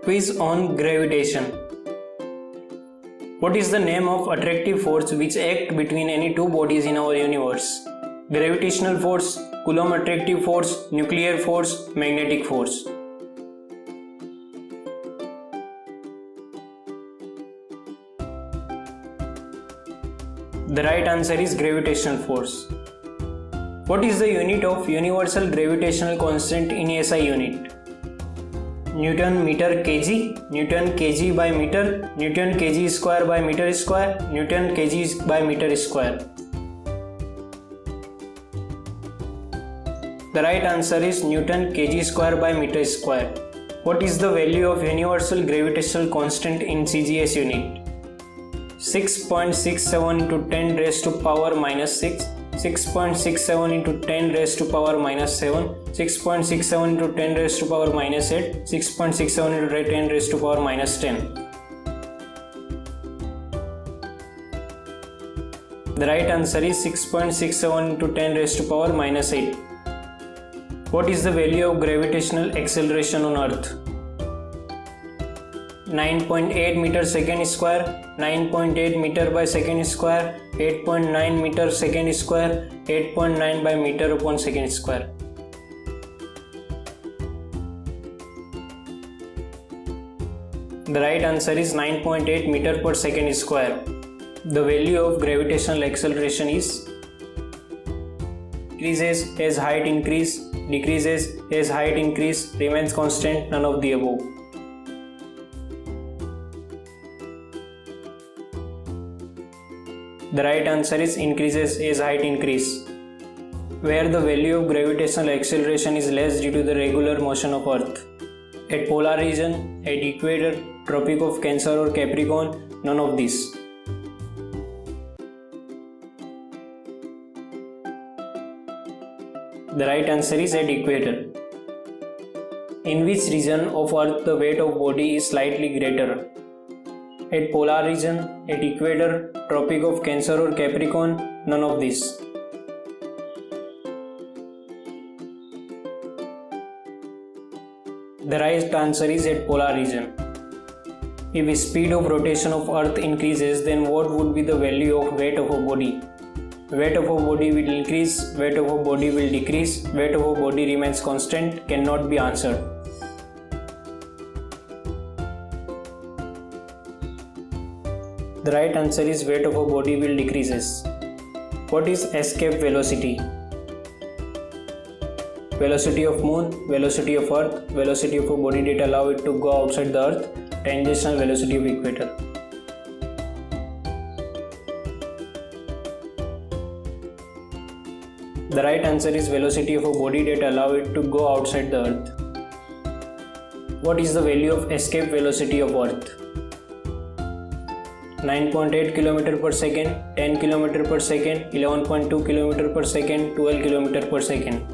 Quiz on gravitation. What is the name of attractive force which act between any two bodies in our universe? Gravitational force, Coulomb attractive force, nuclear force, magnetic force. The right answer is gravitational force. What is the unit of universal gravitational constant in SI unit? Newton meter kg, Newton kg by meter, Newton kg square by meter square, Newton kg by meter square. The right answer is Newton kg square by meter square. What is the value of universal gravitational constant in CGS unit? 6.67 into 10 raised to power minus 6, 6.67 into 10 raised to power minus 7, 6.67 into 10 raised to power minus 8, 6.67 into 10 raised to power minus 10. The right answer is 6.67 into 10 raised to power minus 8. What is the value of gravitational acceleration on Earth? 9.8 meter second square, 9.8 meter by second square, 8.9 meter second square, 8.9 by meter upon second square. The right answer is 9.8 meter per second square. The value of gravitational acceleration is increases as height increase, decreases as height increase, remains constant, none of the above. The right answer is increases as height increase, where the value of gravitational acceleration is less due to the regular motion of Earth. At polar region, at equator, Tropic of Cancer or Capricorn, none of these. The right answer is at equator. In which region of Earth the weight of body is slightly greater? At polar region, at equator, Tropic of Cancer or Capricorn, none of these. The right answer is at polar region. If speed of rotation of Earth increases, then what would be the value of weight of a body? Weight of a body will increase, weight of a body will decrease, weight of a body remains constant, cannot be answered. The right answer is weight of a body will decreases. What is escape velocity? Velocity of moon, velocity of earth, velocity of a body that allow it to go outside the earth, tangential velocity of equator. The right answer is velocity of a body that allow it to go outside the earth. What is the value of escape velocity of earth? 9.8 km per second, 10 km per second, 11.2 km per second, 12 km per second.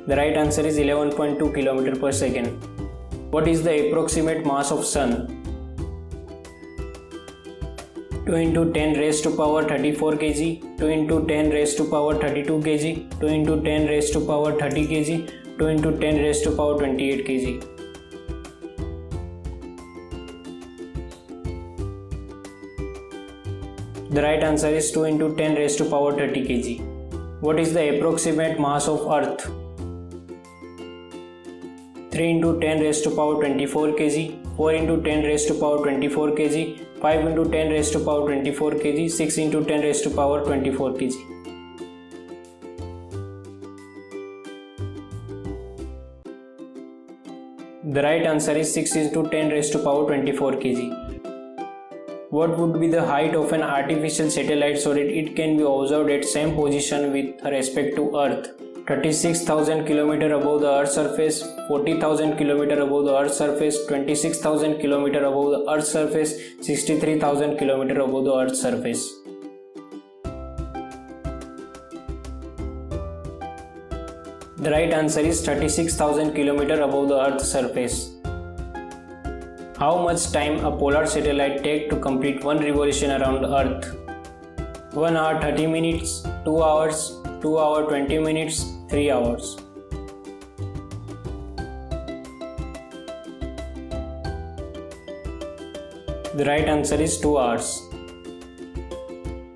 The right answer is 11.2 km per second. What is the approximate mass of Sun? 2 into 10 raised to power 34 kg, 2 into 10 raised to power 32 kg, 2 into 10 raised to power 30 kg, 2 into 10 raised to power 28 kg. The right answer is 2 into 10 raised to power 30 kg. What is the approximate mass of Earth? 3 into 10 raised to power 24 kg, 4 into 10 raised to power 24 kg, 5 into 10 raised to power 24 kg, 6 into 10 raised to power 24 kg. The right answer is 6 into 10 raised to power 24 kg. What would be the height of an artificial satellite so that it can be observed at same position with respect to Earth? 36,000 km above the Earth's surface, 40,000 km above the Earth's surface, 26,000 km above the Earth's surface, 63,000 km above the Earth's surface. The right answer is 36,000 km above the Earth's surface. How much time a polar satellite takes to complete one revolution around the Earth? 1 hour 30 minutes, 2 hours, 2 hour 20 minutes, 3 hours. The right answer is 2 hours.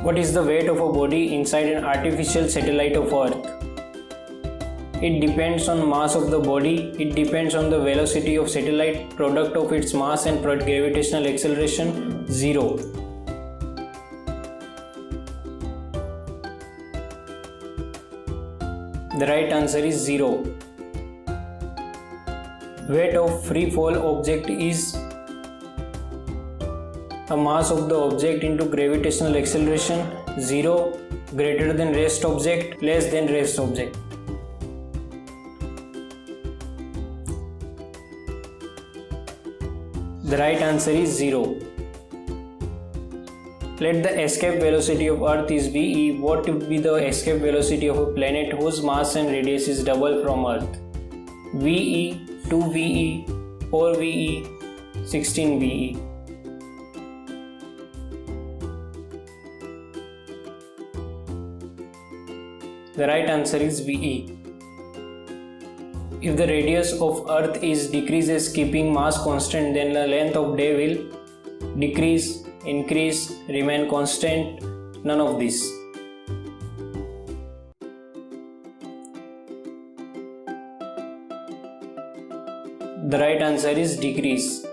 What is the weight of a body inside an artificial satellite of Earth? It depends on mass of the body, it depends on the velocity of satellite, product of its mass and gravitational acceleration, 0. The right answer is 0. Weight of free fall object is a mass of the object into gravitational acceleration, 0, greater than rest object, less than rest object. The right answer is 0. Let the escape velocity of Earth is VE. What would be the escape velocity of a planet whose mass and radius is double from Earth? VE, 2 VE, 4 VE, 16 VE. The right answer is VE. If the radius of Earth is decreases keeping mass constant, then the length of day will decrease, increase, remain constant, none of this. The right answer is decrease.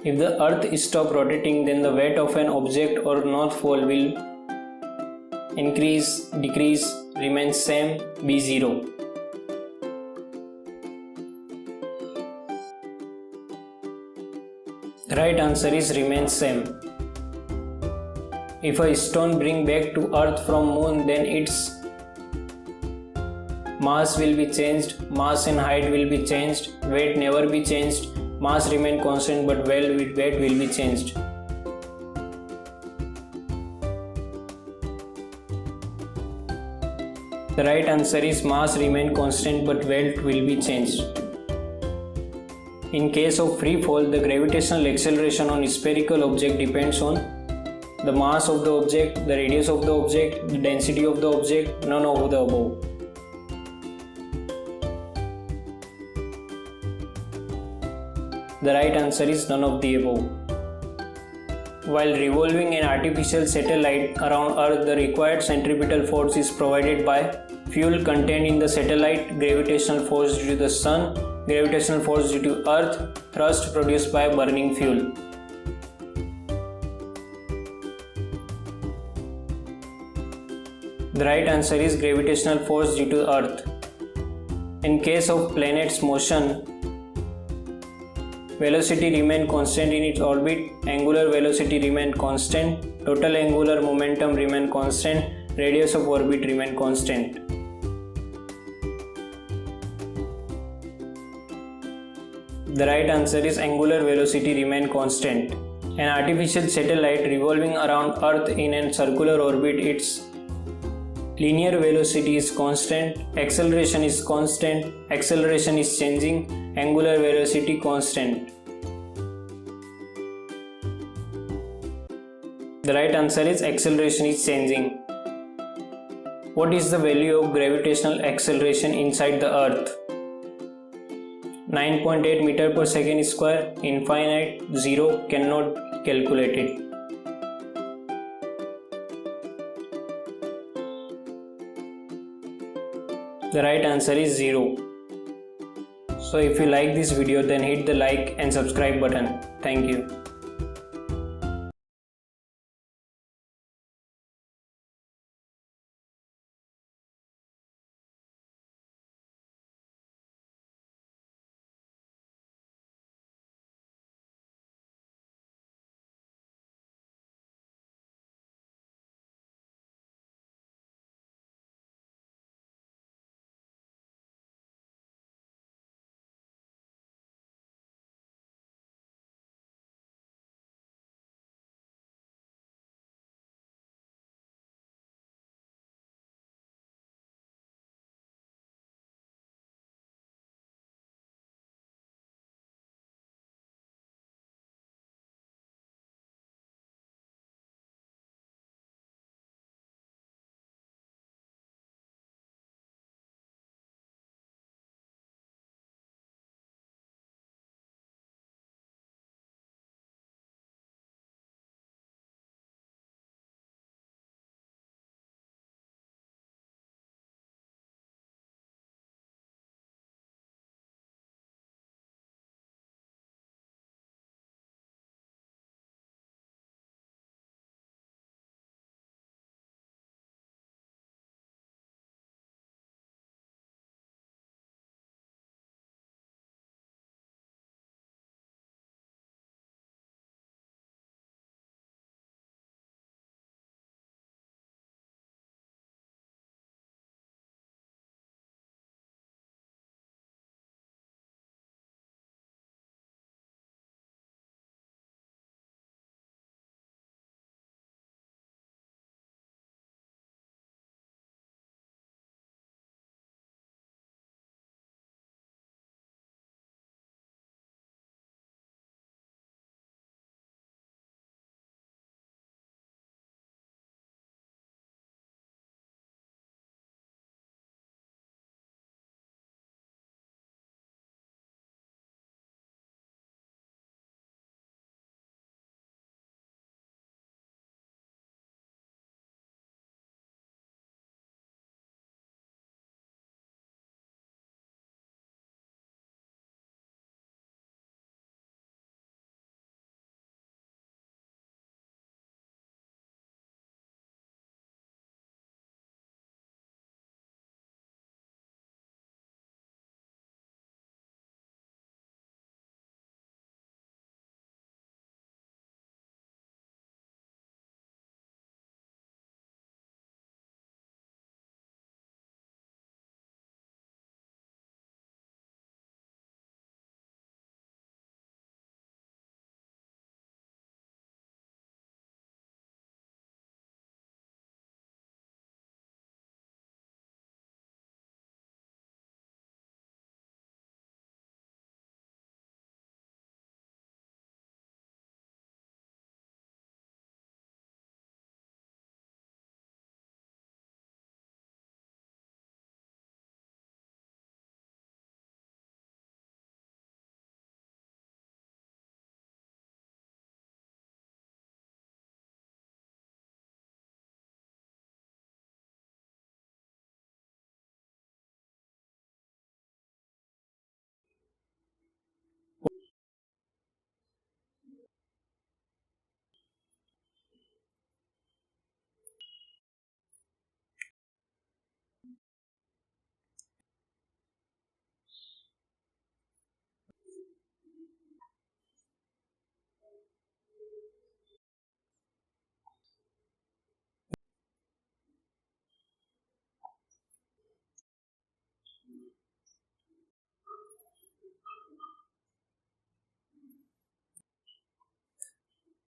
If the Earth stops rotating, then the weight of an object or north pole will increase, decrease, remain same, be 0. The right answer is remain same. If a stone bring back to Earth from moon, then its mass will be changed, mass and height will be changed, weight never be changed, mass remain constant but weight will be changed. The right answer is mass remain constant but weight will be changed. In case of free fall, the gravitational acceleration on a spherical object depends on the mass of the object, the radius of the object, the density of the object, none of the above. The right answer is none of the above. While revolving an artificial satellite around Earth, the required centripetal force is provided by fuel contained in the satellite, gravitational force due to the sun, gravitational force due to Earth, thrust produced by burning fuel. The right answer is gravitational force due to Earth. In case of planet's motion, velocity remain constant in its orbit, angular velocity remain constant, total angular momentum remain constant, radius of orbit remain constant. The right answer is angular velocity remain constant. An artificial satellite revolving around Earth in a circular orbit, its linear velocity is constant, acceleration is constant, acceleration is changing, angular velocity constant. The right answer is acceleration is changing. What is the value of gravitational acceleration inside the Earth? 9.8 meter per second square, infinite, 0, cannot calculate it. The right answer is 0. So if you like this video, then hit the like and subscribe button. Thank you.